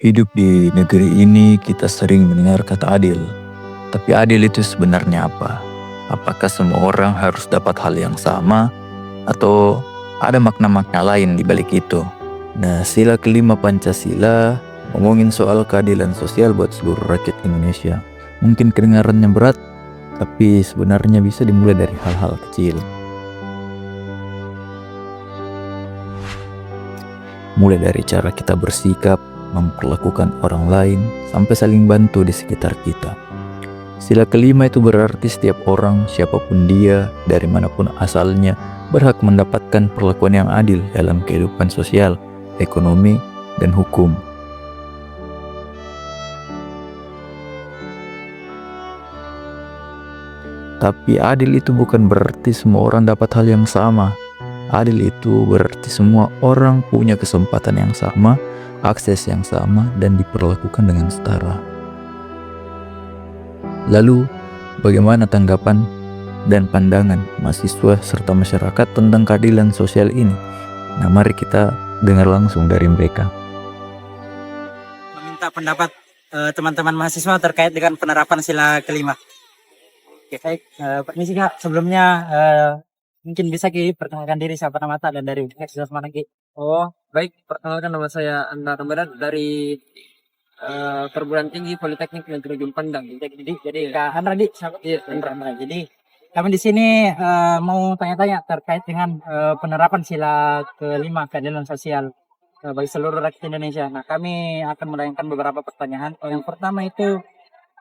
Hidup di negeri ini kita sering mendengar kata adil. Tapi adil itu sebenarnya apa? Apakah semua orang harus dapat hal yang sama? Atau ada makna-makna lain di balik itu? Nah, sila kelima Pancasila ngomongin soal keadilan sosial buat seluruh rakyat Indonesia. Mungkin kedengarannya berat, tapi sebenarnya bisa dimulai dari hal-hal kecil. Mulai dari cara kita bersikap, memperlakukan orang lain, sampai saling bantu di sekitar kita. Sila kelima itu berarti setiap orang, siapapun dia, dari manapun asalnya, berhak mendapatkan perlakuan yang adil dalam kehidupan sosial, ekonomi, dan hukum. Tapi adil itu bukan berarti semua orang dapat hal yang sama. Adil itu berarti semua orang punya kesempatan yang sama, akses yang sama, dan diperlakukan dengan setara. Lalu, bagaimana tanggapan dan pandangan mahasiswa serta masyarakat tentang keadilan sosial ini? Nah, mari kita dengar langsung dari mereka. Meminta pendapat teman-teman mahasiswa terkait dengan penerapan sila kelima. Oke, baik. Permisi Kak, sebelumnya mungkin bisa perkenalkan diri siapa nama tak dan dari Universitas mana Ki? Oh, baik. Perkenalkan nama saya Anda Ramadan dari Perguruan Tinggi Politeknik Negeri Ujung Pandang. Jadi Kak Andra di, Iya, Andra. Jadi kami di sini mau tanya-tanya terkait dengan penerapan sila kelima keadilan sosial bagi seluruh rakyat Indonesia. Nah, kami akan menanyakan beberapa pertanyaan. Yang pertama itu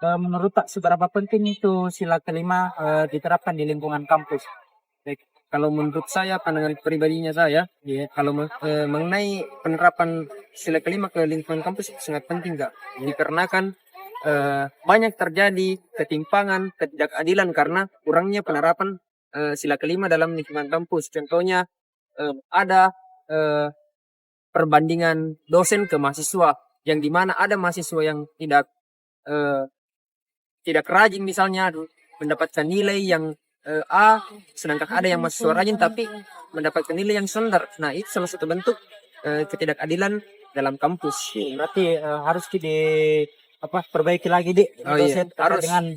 menurut tak seberapa penting itu sila kelima diterapkan di lingkungan kampus? Baik. Kalau menurut saya, pandangan pribadinya saya, kalau mengenai penerapan sila kelima ke lingkungan kampus itu sangat penting, Kak. Dikarenakan banyak terjadi ketimpangan, ketidakadilan karena kurangnya penerapan sila kelima dalam lingkungan kampus. Contohnya ada perbandingan dosen ke mahasiswa, yang dimana ada mahasiswa yang tidak rajin misalnya mendapatkan nilai yang A, sedangkan ada yang mahasiswa rajin tapi mendapatkan nilai yang standar. Nah, itu salah satu bentuk ketidakadilan dalam kampus. Berarti harus perbaiki lagi di Oh iya, dosen terkait harus. dengan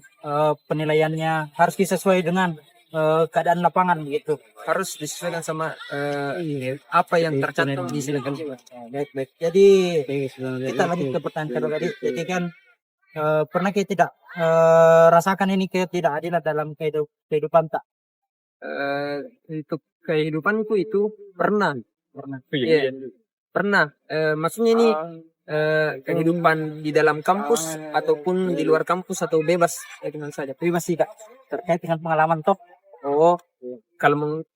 penilaiannya harus disesuai dengan keadaan lapangan gitu. Harus disesuaikan sama apa yang tercantum di sila kelima. Baik. Jadi kita lanjut ke pertanyaan kedua tadi. Jadi kan pernah kita tidak rasakan ini ketidakadilan dalam kehidupan tak? Untuk kehidupanku itu pernah. Iya. Pernah. Maksudnya ini kehidupan di dalam kampus ataupun di luar kampus atau bebas dengan saja. Tapi masih tidak terkait dengan pengalaman toh. Oh, kalau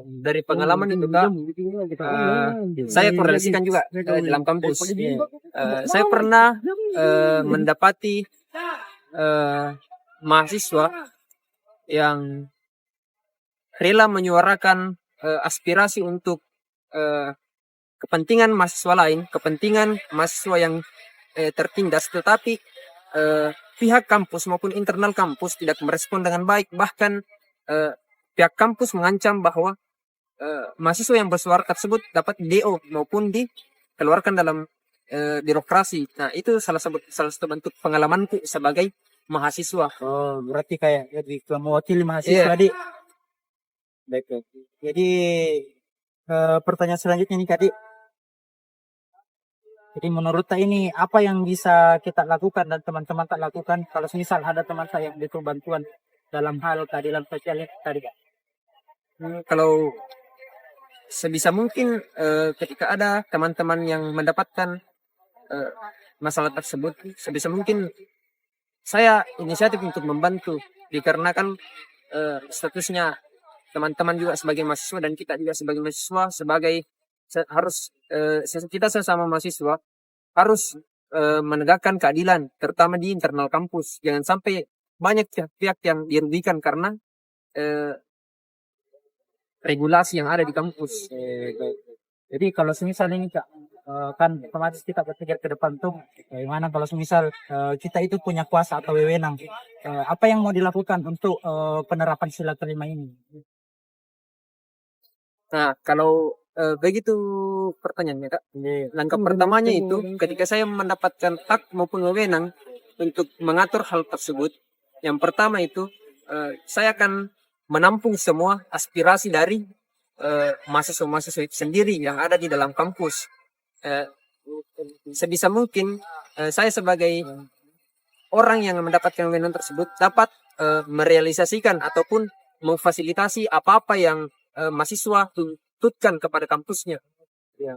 dari pengalaman itu Kak, saya korelasikan juga dalam kampus. Saya pernah mendapati mahasiswa yang rela menyuarakan aspirasi untuk kepentingan mahasiswa lain, kepentingan mahasiswa yang tertindas, tetapi pihak kampus maupun internal kampus tidak merespon dengan baik. Bahkan pihak kampus mengancam bahwa mahasiswa yang bersuara tersebut dapat DO maupun dikeluarkan dalam birokrasi. Nah, itu salah satu bentuk pengalamanku sebagai mahasiswa. Oh, berarti kayak jadi mewakili mahasiswa di. Baik. Jadi pertanyaan selanjutnya nih Kak. Jadi menurut tak ini apa yang bisa kita lakukan dan teman-teman tak lakukan kalau misal ada teman saya yang butuh bantuan dalam hal keadilan sosial ini tadi Kak? Kalau sebisa mungkin ketika ada teman-teman yang mendapatkan masalah tersebut, sebisa mungkin saya inisiatif untuk membantu, dikarenakan statusnya teman-teman juga sebagai mahasiswa dan kita juga sebagai mahasiswa kita sesama mahasiswa harus menegakkan keadilan, terutama di internal kampus. Jangan sampai banyak pihak yang dirugikan karena regulasi yang ada di kampus. Jadi kalau semisal ini Kak, kan otomatis kita berpikir ke depan tuh bagaimana kalau semisal kita itu punya kuasa atau wewenang, apa yang mau dilakukan untuk penerapan sila kelima ini? Nah, kalau begitu pertanyaannya Kak. Langkah pertamanya itu ketika saya mendapatkan hak maupun wewenang untuk mengatur hal tersebut, yang pertama itu saya akan menampung semua aspirasi dari mahasiswa-mahasiswa itu sendiri yang ada di dalam kampus. Sebisa mungkin saya sebagai orang yang mendapatkan wewenang tersebut dapat merealisasikan ataupun memfasilitasi apa-apa yang mahasiswa tuntutkan kepada kampusnya. Ya,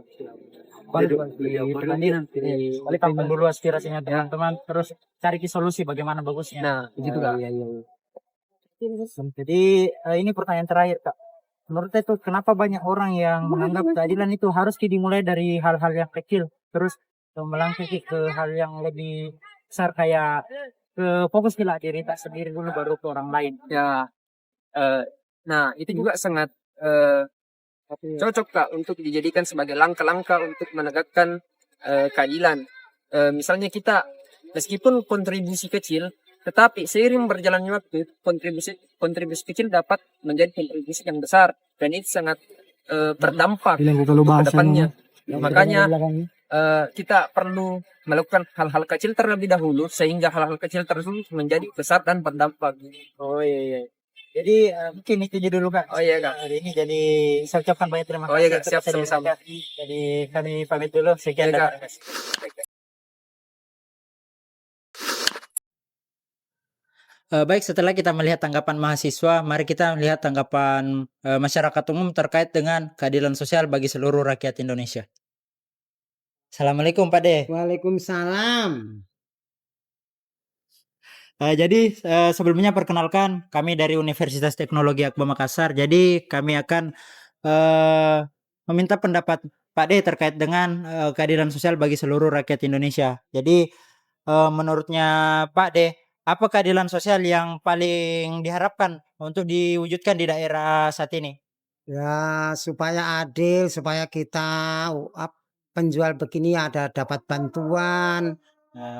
tampung dulu aspirasinya teman-teman, terus cari solusi bagaimana bagusnya. Nah, begitu Kak. Jadi ini pertanyaan terakhir Kak. Menurut itu kenapa banyak orang yang menganggap keadilan itu harus dimulai dari hal-hal yang kecil, terus melangkah ke hal yang lebih besar kayak fokus ke diri tak sendiri dulu baru ke orang lain. Ya, nah itu juga sangat cocok Kak untuk dijadikan sebagai langkah-langkah untuk menegakkan keadilan. Misalnya kita meskipun kontribusi kecil, tetapi seiring berjalannya waktu kontribusi kecil dapat menjadi kontribusi yang besar dan itu sangat berdampak ke depannya. Makanya kita perlu melakukan hal-hal kecil terlebih dahulu sehingga hal-hal kecil tersebut menjadi besar dan berdampak. Oh iya. Jadi mungkin itu dulu Kak. Oh iya Kak. Hari ini jadi saya ucapkan banyak terima kasih. Oh iya Kak, siap sama-sama. Jadi kami pamit dulu. Sekian Iya, dan Kak. Baik, setelah kita melihat tanggapan mahasiswa, mari kita melihat tanggapan masyarakat umum terkait dengan keadilan sosial bagi seluruh rakyat Indonesia. Assalamualaikum Pak De. Waalaikumsalam. Jadi sebelumnya perkenalkan kami dari Universitas Teknologi Akbar Makassar. Jadi kami akan meminta pendapat Pak De terkait dengan keadilan sosial bagi seluruh rakyat Indonesia. Jadi menurutnya Pak De, apa keadilan sosial yang paling diharapkan untuk diwujudkan di daerah saat ini? Ya, supaya adil, supaya kita penjual begini ada dapat bantuan,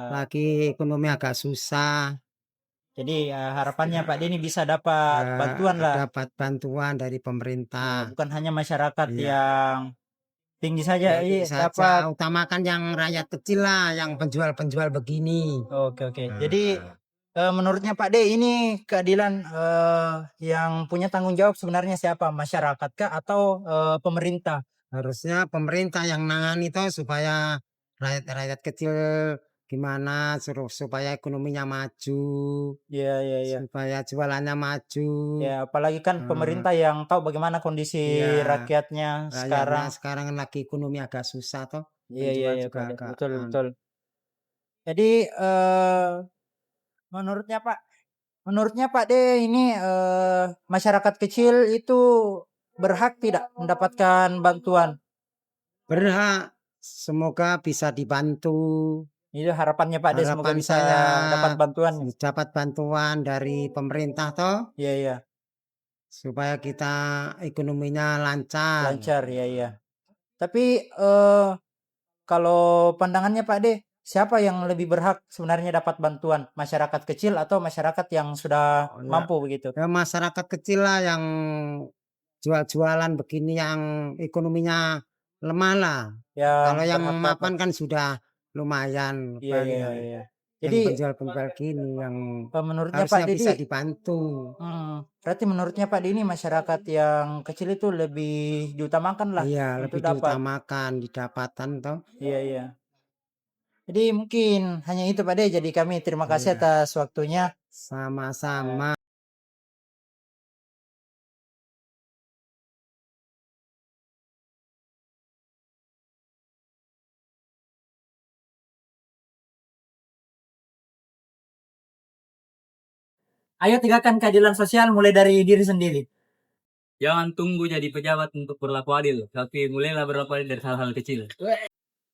lagi ekonomi agak susah. Jadi harapannya Pak De ini bisa dapat bantuan lah. Dapat bantuan dari pemerintah. Bukan hanya masyarakat Iya. yang tinggi saja, Tinggi saja. dapat. Utamakan yang rakyat kecil lah, yang penjual-penjual begini. Oke. Jadi menurutnya Pak De ini keadilan yang punya tanggung jawab sebenarnya siapa? Masyarakat kah atau pemerintah? Harusnya pemerintah yang nangani itu supaya rakyat kecil gimana supaya ekonominya maju. Iya. Supaya jualannya maju. Ya, apalagi kan pemerintah yang tahu bagaimana kondisi Iya. rakyatnya sekarang. Sekarang kan lagi ekonomi agak susah toh. Iya, juga Pak De. agak Betul. Jadi menurutnya Pak De ini masyarakat kecil itu berhak tidak mendapatkan bantuan? berhak, semoga bisa dibantu. Itu harapannya Pak De, semoga Harapan bisa saya dapat bantuan. dapat bantuan dari pemerintah toh, Iya. supaya kita ekonominya lancar. Iya. Tapi kalau pandangannya Pak De, siapa yang lebih berhak sebenarnya dapat bantuan? Masyarakat kecil atau masyarakat yang sudah Oh, ya. mampu begitu? Ya, masyarakat kecil lah yang jualan begini yang ekonominya lemah lah. Kalau yang berhak mapan dapat. kan sudah lumayan. Iya. Yang Jadi penjual-penjual gini yang menurutnya Pak harusnya Didi, bisa dibantu. berarti menurutnya Pak Didi masyarakat yang kecil itu lebih diutamakan lah Iya, untuk lebih dapat. diutamakan didapatan toh. Iya. Jadi mungkin hanya itu Pak De. Jadi kami terima kasih Iya. atas waktunya. Sama-sama. Ayo tegakkan keadilan sosial mulai dari diri sendiri. Jangan tunggu jadi pejabat untuk berlaku adil, tapi mulailah berlaku adil dari hal-hal kecil.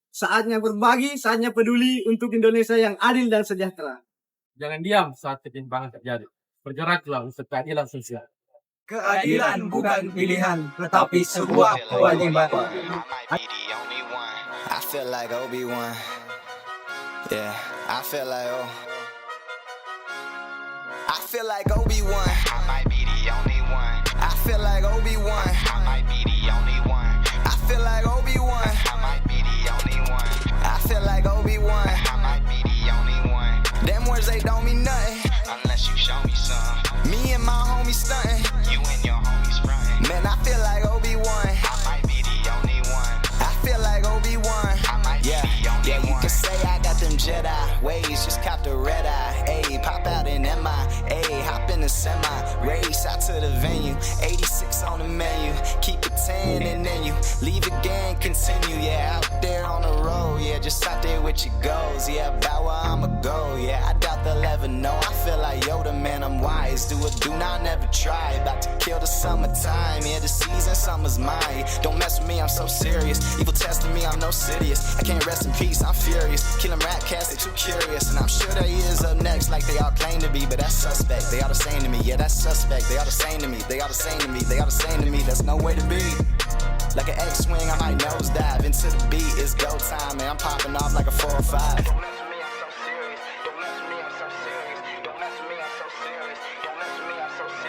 Saatnya berbagi, saatnya peduli untuk Indonesia yang adil dan sejahtera. Jangan diam saat ketimpangan terjadi. Bergeraklah untuk keadilan sosial. Keadilan bukan pilihan, tetapi sebuah kewajiban. I feel like Obi-Wan. Yeah, I feel like I feel like Obi-Wan. I might be the only one. I feel like Obi-Wan. I might be the only one. I Obi-Wan. I might be the only one. I feel like Obi-Wan. I might be the only one. You can say I got them Jedi ways, just cop the red eye. Ayy, pop out in MI. Ayy, hop in the semi. Race out to the venue. 86 on the menu. Keep it 10 and then you leave again, continue. Yeah, out there on the road. Yeah, just out there with your goals. Yeah, about where I'ma go. Yeah, I doubt they'll ever know. I feel like Yoda, man, I'm wise. Do or do not, never try. About to kill the summertime. Yeah, the season, summer's mine. Don't mess with me, I'm so serious. Evil testing me, I'm no Sidious. I can't rest in peace, I'm furious. Killing rap cats, they too curious. And I'm sure they is up next like they all claim to be. But that's suspect, they all the same to me. Yeah, that's suspect, they all the same to me. They all the same to me, they all the same to me. That's no way to be. Like an X-swing, I might nosedive. Into the beat, it's go time. And I'm popping off like a 4 or 5.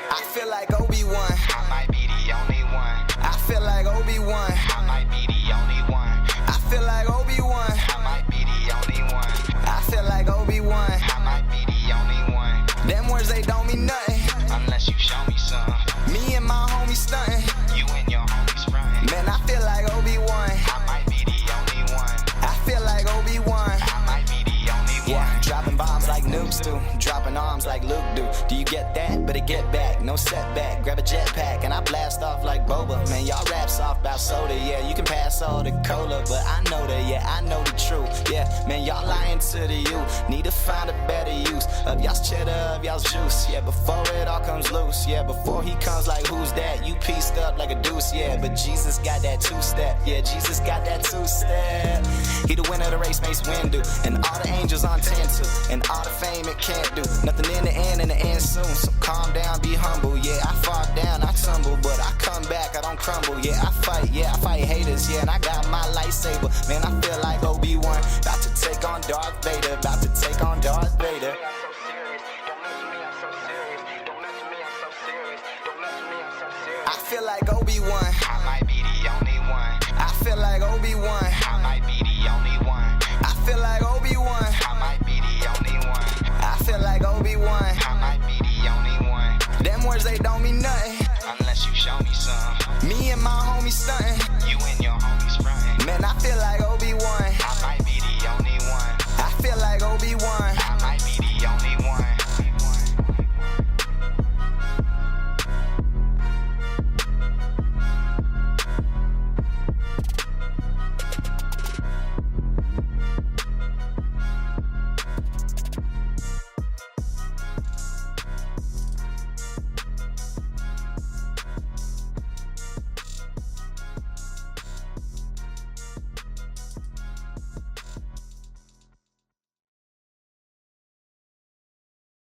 I feel like Obi-Wan. I might be the only one. I feel like Obi-Wan. I might be the only one. I feel like Obi-Wan. I might be the only one. I feel like Obi-Wan. I might be the only one. Them words, they don't mean nothing unless you show me some. Me and my homies stunting. You and your homies frontin'. Man, I feel like Obi-Wan. I might be the only one. I feel like Obi-Wan. I might be the only one. Yeah, dropping bombs like noobs do. Dropping arms like Luke do. Do you get that? Better get back. No setback. Grab a jetpack and I blast off like Boba. Man, y'all rap soft about soda. Yeah, you can pass all the cola, but I know that. Yeah, I know the truth. Yeah, man, y'all lying to the youth. Need to find a better use of y'all's cheddar, of y'all's juice. Yeah, before it all comes loose. Yeah, before he comes like who's that? You pieced up like a deuce. Yeah, but Jesus got that 2-step. Yeah, Jesus got that 2-step. He the winner of the race, Mace Windu. And all the angels on 10 too. And all the fame it can't do. Nothing in the end soon. So calm down, be humble. Yeah, I fall down, I tumble, but I come back, I don't crumble. Yeah, I fight haters. Yeah, and I got my lightsaber. Man, I feel like Obi-Wan. About to take on Darth Vader. About to take on Darth Vader. I feel like Obi-Wan. I might be the only one. I feel like Obi-Wan. I might be the only one. I feel like Obi-Wan. I might be the only one. I feel like Obi-Wan. I might be the only one. Them words, they don't mean nothing unless you show me some. Me and my homies stunting.